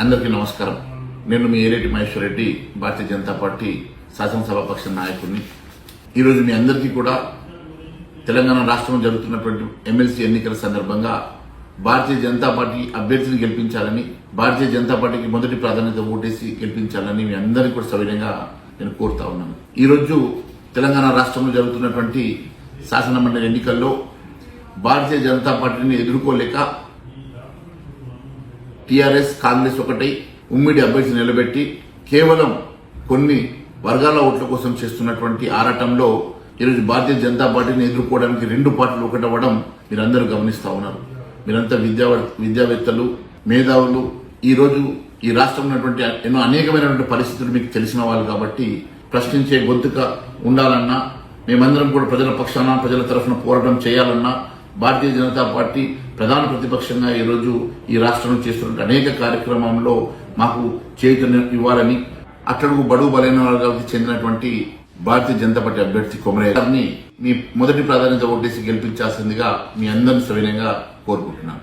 అందరికీ నమస్కారం. నేను మీ ఏరేటి మహేశ్వర్ రెడ్డి, భారతీయ జనతా పార్టీ శాసనసభాపక్ష నాయకుడిని. ఈరోజు మీ అందరికీ కూడా తెలంగాణ రాష్ట్రంలో జరుగుతున్నటువంటి ఎమ్మెల్సీ ఎన్నికల సందర్భంగా భారతీయ జనతా పార్టీ అభ్యర్థిని గెలిపించాలని, భారతీయ జనతా పార్టీకి మొదటి ప్రాధాన్యత ఓటేసి గెలిపించాలని మీ అందరికీ కూడా సవినయంగా నేను కోరుతా ఉన్నాను. ఈరోజు తెలంగాణ రాష్ట్రంలో జరుగుతున్నటువంటి శాసనమండలి ఎన్నికల్లో భారతీయ జనతా పార్టీని ఎదుర్కోలేక టీఆర్ఎస్, కాంగ్రెస్ ఒకటై ఉమ్మడి అభ్యర్థి నిలబెట్టి కేవలం కొన్ని వర్గాల ఓట్ల కోసం చేస్తున్నటువంటి ఆరాటంలో ఈరోజు భారతీయ జనతా పార్టీని ఎదుర్కోవడానికి రెండు పార్టీలు ఒకటవ్వడం మీరందరూ గమనిస్తా ఉన్నారు. మీరంతా విద్యావేత్తలు, మేధావులు. ఈ రోజు ఈ రాష్ట్రంలో ఉన్నటువంటి ఎన్నో అనేకమైనటువంటి పరిస్థితులు మీకు తెలిసిన వాళ్ళు కాబట్టి ప్రశ్నించే గొంతుక ఉండాలన్నా, మేమందరం కూడా ప్రజల పక్షాన, ప్రజల తరఫున పోరాటం చేయాలన్నా భారతీయ జనతా పార్టీ ప్రధాన ప్రతిపక్షంగా ఈరోజు ఈ రాష్ట్రంలో చేస్తున్న అనేక కార్యక్రమంలో మాకు చైతన్యం ఇవ్వాలని, అట్టడుగు బడుగు బలైన వర్గాలకు చెందినటువంటి భారతీయ జనతా పార్టీ అభ్యర్థి కొమరయ్య గారిని మీ మొదటి ప్రాధాన్యత ఓటేసి గెలిపించాల్సిందిగా మీ అందరిని సవినయంగా కోరుకుంటున్నాను.